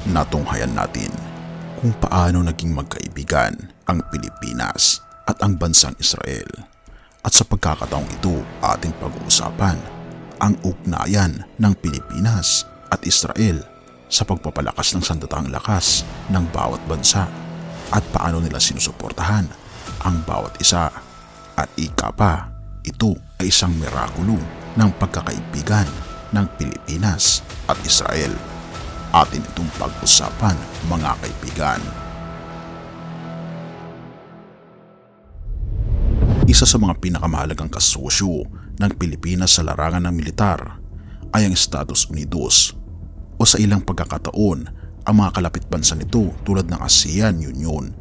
natunghayan natin kung paano naging magkaibigan ang Pilipinas at ang bansang Israel. At sa pagkakataong ito, ating pag-uusapan ang ugnayan ng Pilipinas at Israel sa pagpapalakas ng sandatahang lakas ng bawat bansa at paano nila sinusuportahan ang bawat isa. At ika pa, ito ay isang mirakulo ng pagkakaibigan ng Pilipinas at Israel. Atin itong pag-usapan, mga kaibigan. Isa sa mga pinakamahalagang kasosyo ng Pilipinas sa larangan ng militar ay ang Estados Unidos, o sa ilang pagkakataon ang mga kalapit bansa nito tulad ng ASEAN Union.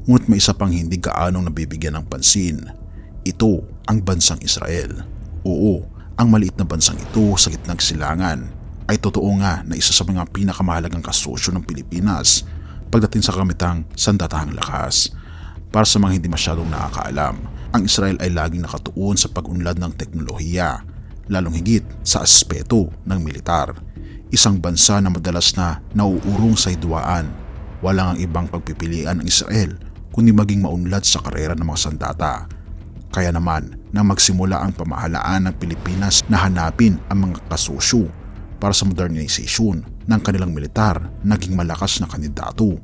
Ngunit may isa pang hindi gaanong nabibigyan ng pansin. Ito ang bansang Israel. Oo, ang maliit na bansang ito sa gitnang silangan ay totoo nga na isa sa mga pinakamahalagang kasosyo ng Pilipinas pagdating sa kamitang sandatahang lakas. Para sa mga hindi masyadong nakakaalam, ang Israel ay laging nakatuon sa pag-unlad ng teknolohiya, lalong higit sa aspeto ng militar. Isang bansa na madalas na nauurong sa hidwaan. Walang ang ibang pagpipilian ng Israel kundi maging maunlad sa karera ng mga sandata. Kaya naman nang magsimula ang pamahalaan ng Pilipinas na hanapin ang mga kasosyo para sa modernization ng kanilang militar, naging malakas na kandidato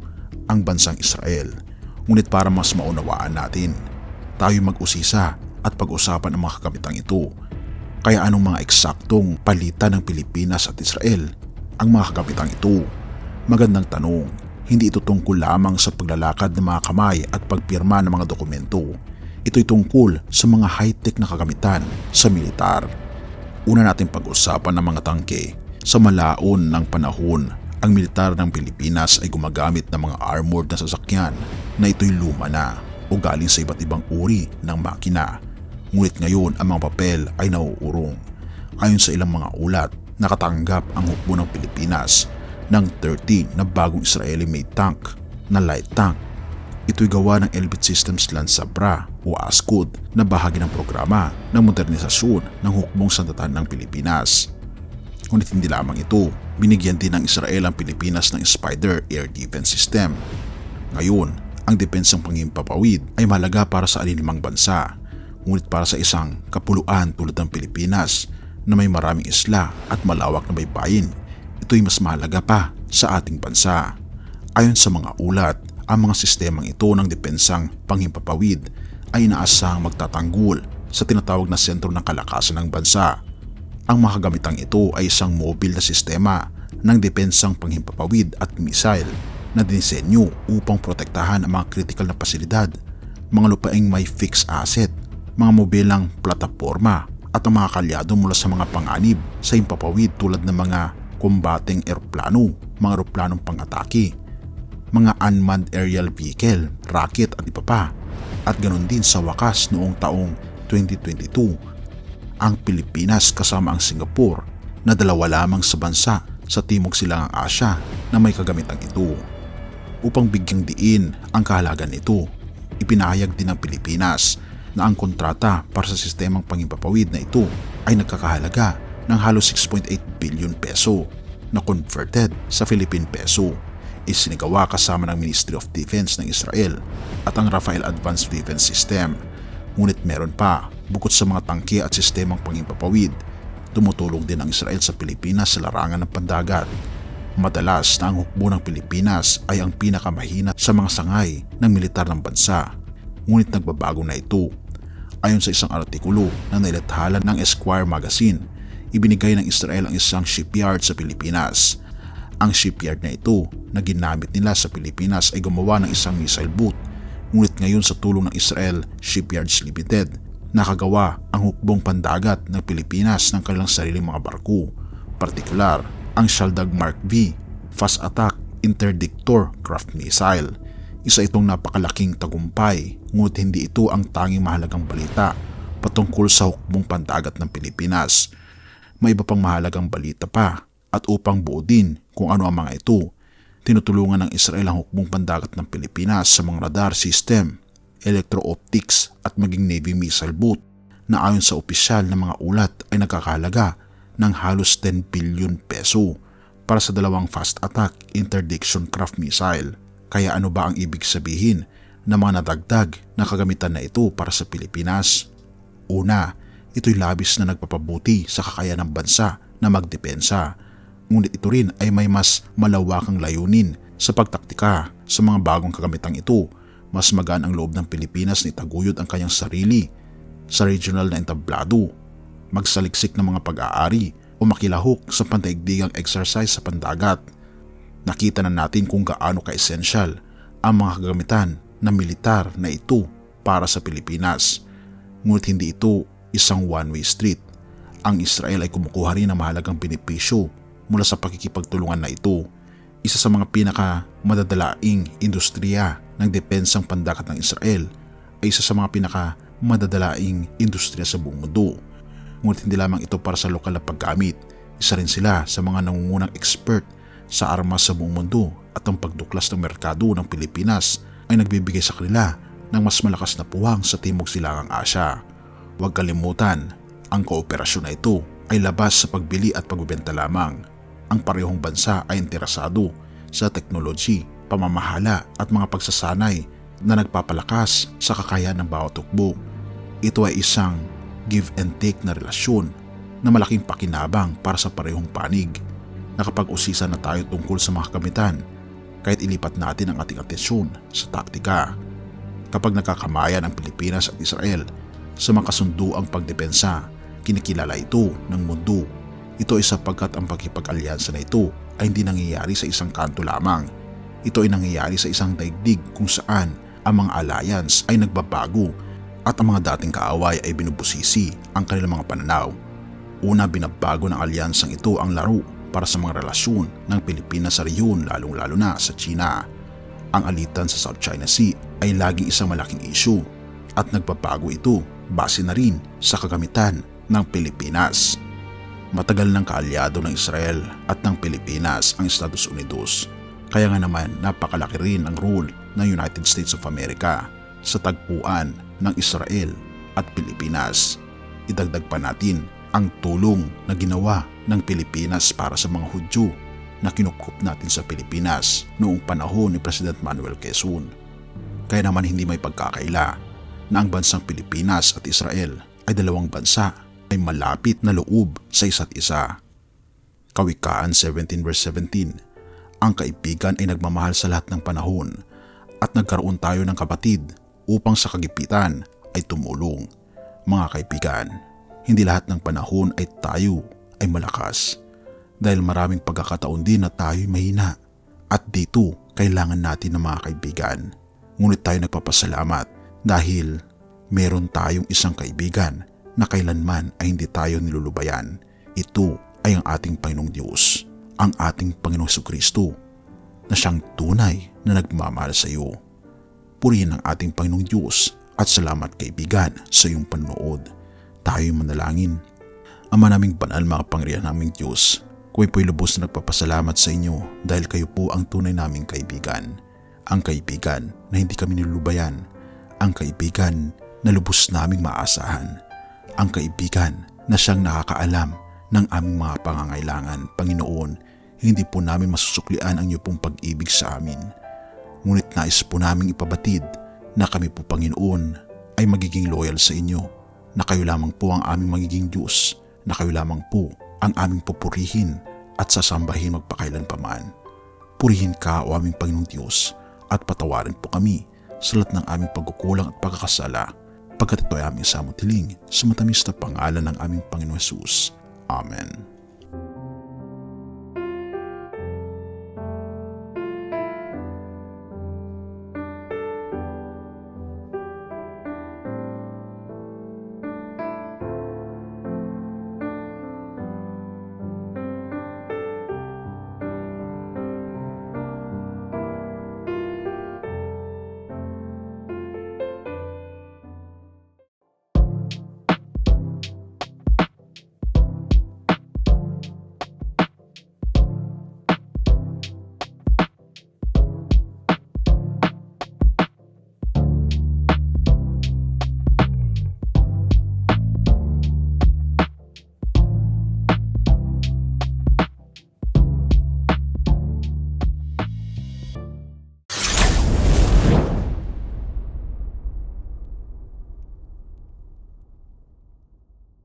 ang bansang Israel. Ngunit para mas maunawaan natin, tayo mag-usisa at pag-usapan ang mga kakamitang ito. Kaya anong mga eksaktong palitan ng Pilipinas at Israel ang mga kakamitang ito? Magandang tanong. Hindi ito tungkol lamang sa paglalakad ng mga kamay at pagpirma ng mga dokumento. Ito'y tungkol sa mga high-tech na kagamitan sa militar. Una natin pag-usapan ng mga tangke. Sa malaon ng panahon, ang militar ng Pilipinas ay gumagamit ng mga armored na sasakyan na ito'y luma na o galing sa iba't ibang uri ng makina. Ngunit ngayon ang mga papel ay nauurong. Ayon sa ilang mga ulat, nakatanggap ang hukbo ng Pilipinas ng 30 na bagong Israeli-made tank na light tank. Ito'y gawa ng Elbit Systems Landsabra o ASCUD na bahagi ng programa ng modernisasyon ng hukbong sandatan ng Pilipinas. Ngunit hindi lamang ito, binigyan din ng Israel ang Pilipinas ng Spider Air Defense System. Ngayon, ang depensang panghimpapawid ay mahalaga para sa alinmang bansa, ngunit para sa isang kapuluan tulad ng Pilipinas na may maraming isla at malawak na baybayin, ito'y mas mahalaga pa sa ating bansa. Ayon sa mga ulat, ang mga sistemang ito ng depensang panghimpapawid ay inaasahang magtatanggol sa tinatawag na sentro ng kalakasan ng bansa. Ang mga kagamitang ito ay isang mobile na sistema ng depensang panghimpapawid at missile na dinisenyo upang protektahan ang mga kritikal na pasilidad, mga lupaing may fixed asset, mga mobilang plataporma at ang mga kalyado mula sa mga panganib sa himpapawid tulad ng mga combating eroplano, mga eroplanong pang-atake, mga unmanned aerial vehicle, rocket at iba pa. At ganoon din sa wakas noong taong 2022, ang Pilipinas kasama ang Singapore na dalawa lamang sa bansa sa Timog Silangang Asya na may kagamitang ito. Upang bigyang diin ang kahalagan nito, ipinahayag din ng Pilipinas na ang kontrata para sa sistemang panghimpapawid na ito ay nagkakahalaga ng halos 6.8 billion peso na converted sa Philippine peso. Isinagawa kasama ng Ministry of Defense ng Israel at ang Rafael Advanced Defense System. Ngunit meron pa, bukod sa mga tangke at sistemang panghimpapawid, tumutulong din ang Israel sa Pilipinas sa larangan ng pandagat. Madalas na ang hukbo ng Pilipinas ay ang pinakamahina sa mga sangay ng militar ng bansa. Ngunit nagbabago na ito. Ayon sa isang artikulo na nailathala ng Esquire Magazine, ibinigay ng Israel ang isang shipyard sa Pilipinas. Ang shipyard na ito na ginamit nila sa Pilipinas ay gumawa ng isang missile boat. Ngunit ngayon sa tulong ng Israel Shipyards Limited, nakagawa ang hukbong pandagat ng Pilipinas ng kanilang sariling mga barko, partikular ang Shaldag Mark V Fast Attack Interdictor Craft Missile. Isa itong napakalaking tagumpay, ngunit hindi ito ang tanging mahalagang balita patungkol sa hukbong pandagat ng Pilipinas. May iba pang mahalagang balita pa, at upang buo din kung ano ang mga ito, tinutulungan ng Israel ang hukbong pandagat ng Pilipinas sa mga radar system, electro-optics at maging Navy missile boat na ayon sa opisyal na mga ulat ay nagkakahalaga ng halos 10 billion peso. para sa dalawang fast attack interdiction craft missile. Kaya ano ba ang ibig sabihin ng mga nadagdag na kagamitan na ito para sa Pilipinas? Una, ito'y labis na nagpapabuti sa kakayahan ng bansa na magdepensa. Ngunit ito rin ay may mas malawakang layunin sa pagtaktika sa mga bagong kagamitang ito. Mas magaan ang loob ng Pilipinas na itaguyod ang kanyang sarili sa regional na entablado, magsaliksik ng mga pag-aari o makilahok sa pandaigdigang exercise sa pandagat. Nakita na natin kung gaano ka-esensyal ang mga kagamitan na militar na ito para sa Pilipinas. Ngunit hindi ito isang one-way street. Ang Israel ay kumukuha rin ng mahalagang benepisyo mula sa pakikipagtulungan na ito. Isa sa mga pinakamadadalaing industriya ng depensang pandagat ng Israel ay isa sa mga pinakamadadalaing industriya sa buong mundo. Ngunit hindi lamang ito para sa lokal na paggamit. Isa rin sila sa mga nangungunang expert sa armas sa buong mundo at ang pagduklas ng merkado ng Pilipinas ay nagbibigay sa kanila ng mas malakas na puwang sa Timog Silangang Asya. Huwag kalimutan, ang kooperasyon na ito ay labas sa pagbili at pagbebenta lamang. Ang parehong bansa ay interesado sa technology, pamamahala at mga pagsasanay na nagpapalakas sa kakayahan ng bawat hukbo. Ito ay isang give and take na relasyon na malaking pakinabang para sa parehong panig. Nakapag-usisa na tayo tungkol sa mga kagamitan, kahit ilipat natin ang ating atensyon sa taktika. Kapag nakakamayan ang Pilipinas at Israel sa mga kasunduang pagdepensa, kinikilala ito ng mundo. Ito ay sapagkat ang pakipag-alyansa na ito ay hindi nangyayari sa isang kanto lamang. Ito ay nangyayari sa isang daigdig kung saan ang mga alliance ay nagbabago at ang mga dating kaaway ay binubusisi ang kanilang mga pananaw. Una, binabago ng alyansang ito ang laro para sa mga relasyon ng Pilipinas sa rehiyon, lalong-lalo na sa China. Ang alitan sa South China Sea ay laging isang malaking issue at nagbabago ito base na rin sa kagamitan ng Pilipinas. Matagal ng kaalyado ng Israel at ng Pilipinas ang Estados Unidos. Kaya nga naman napakalaki rin ang role ng United States of America sa tagpuan ng Israel at Pilipinas. Idagdag pa natin ang tulong na ginawa ng Pilipinas para sa mga Hudyo na kinukup natin sa Pilipinas noong panahon ni President Manuel Quezon. Kaya naman hindi may pagkakaila na ang bansang Pilipinas at Israel ay dalawang bansa ay malapit na loob sa isa't isa. Kawikaan 17 verse 17, ang kaibigan ay nagmamahal sa lahat ng panahon at nagkaroon tayo ng kapatid upang sa kagipitan ay tumulong. Mga kaibigan, hindi lahat ng panahon ay tayo ay malakas dahil maraming pagkakataon din na tayo'y mahina at dito kailangan natin ng mga kaibigan. Ngunit tayo nagpapasalamat dahil meron tayong isang kaibigan na kailanman ay hindi tayo nilulubayan. Ito ay ang ating Panginoong Diyos, ang ating Panginoong Jesucristo na siyang tunay na nagmamahal sa iyo. Purihin ang ating Panginoong Diyos at salamat kaibigan sa iyong panonood. Tayo'y manalangin. Ama naming banal, mga pangyarihan naming Diyos, kami po'y lubos na nagpapasalamat sa inyo dahil kayo po ang tunay naming kaibigan. Ang kaibigan na hindi kami nilulubayan. Ang kaibigan na lubos naming maasahan. Ang kaibigan na siyang nakakaalam ng aming mga pangangailangan. Panginoon, hindi po namin masusuklian ang iyo pong pag-ibig sa amin. Ngunit nais po naming ipabatid na kami po, Panginoon, ay magiging loyal sa inyo, na kayo lamang po ang aming magiging Diyos, na kayo lamang po ang aming pupurihin at sasambahin magpakailanpaman. Purihin ka, o aming Panginoong Diyos, at patawarin po kami sa lahat ng aming pagkukulang at pagkakasala, pagkat ito ay aming samutiling sa matamis na pangalan ng aming Panginoong Jesus. Amen.